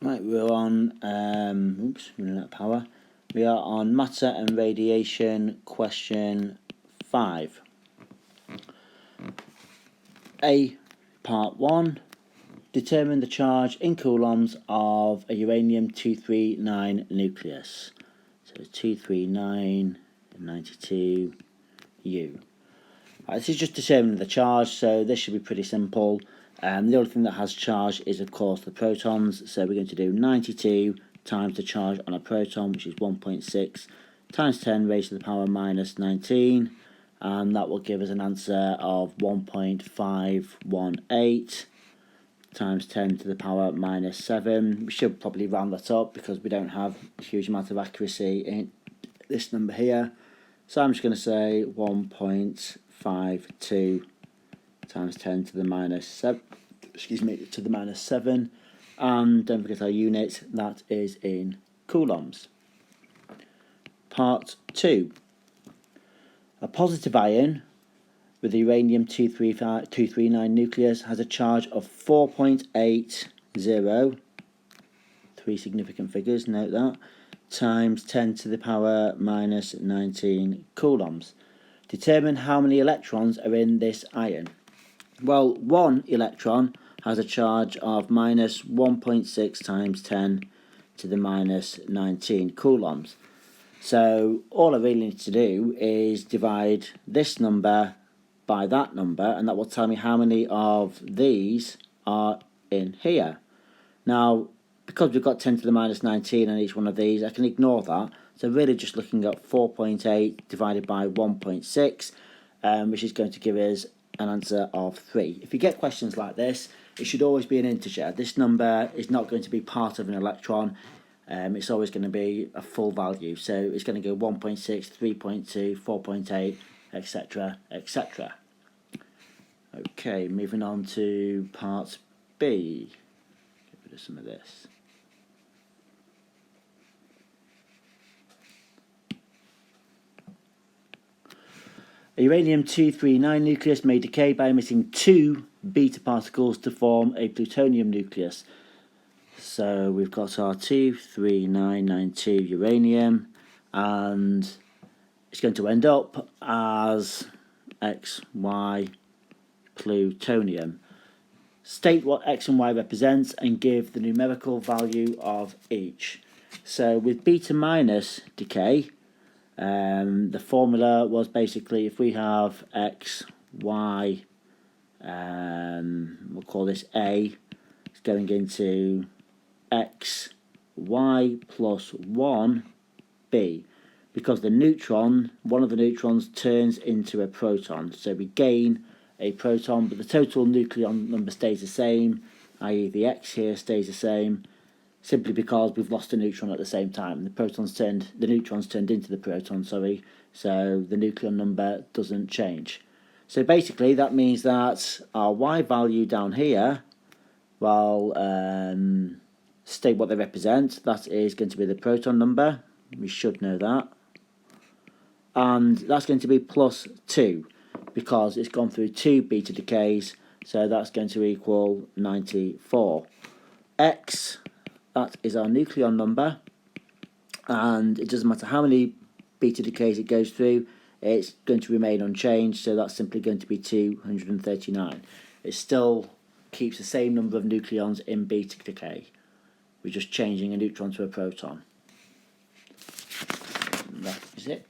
Right, we're on, running out of power. We are on matter and radiation, question 5. A, part 1. Determine the charge in coulombs of a uranium-239 nucleus. So 239, 92, U. Right, this is just determining the charge, so this should be pretty simple. The only thing that has charge is, of course, the protons. So we're going to do 92 times the charge on a proton, which is 1.6, times 10 raised to the power minus 19. And that will give us an answer of 1.518 times 10 to the power minus 7. We should probably round that up because we don't have a huge amount of accuracy in this number here. So I'm just going to say 1.52 times 10 to the minus 7, to the minus 7, and don't forget our unit, that is in coulombs. Part 2. A positive ion with the uranium-239 nucleus has a charge of 4.80, 3 significant figures, note that, times 10 to the power minus 19 coulombs. Determine how many electrons are in this ion. Well, one electron has a charge of minus 1.6 times 10 to the minus 19 coulombs. So all I really need to do is divide this number by that number, and that will tell me how many of these are in here. Now, because we've got 10 to the minus 19 on each one of these, I can ignore that. So really just looking at 4.8 divided by 1.6, which is going to give us an answer of 3. If you get questions like this, it should always be an integer. This number is not going to be part of an electron. It's always going to be a full value. So it's going to go 1.6, 3.2, 4.8, etc., etc. Okay, moving on to part B. Get rid of some of this. A uranium-239 nucleus may decay by emitting 2 beta particles to form a plutonium nucleus. So we've got our 23992 uranium, and it's going to end up as XY plutonium. State what X and Y represents and give the numerical value of each. So with beta minus decay, the formula was basically if we have X, Y, we'll call this A, it's going into X, Y plus 1, B. Because the neutron, one of the neutrons turns into a proton. So we gain a proton, but the total nucleon number stays the same, i.e. the X here stays the same, simply because we've lost a neutron at the same time. The neutrons turned into the proton, so the nucleon number doesn't change. So basically that means that our Y value down here, well, state what they represent. That is going to be the proton number. We should know that. And that's going to be plus 2 because it's gone through 2 beta decays, so that's going to equal 94. X, that is our nucleon number, and it doesn't matter how many beta decays it goes through, it's going to remain unchanged, so that's simply going to be 239. It still keeps the same number of nucleons in beta decay. We're just changing a neutron to a proton. And that is it.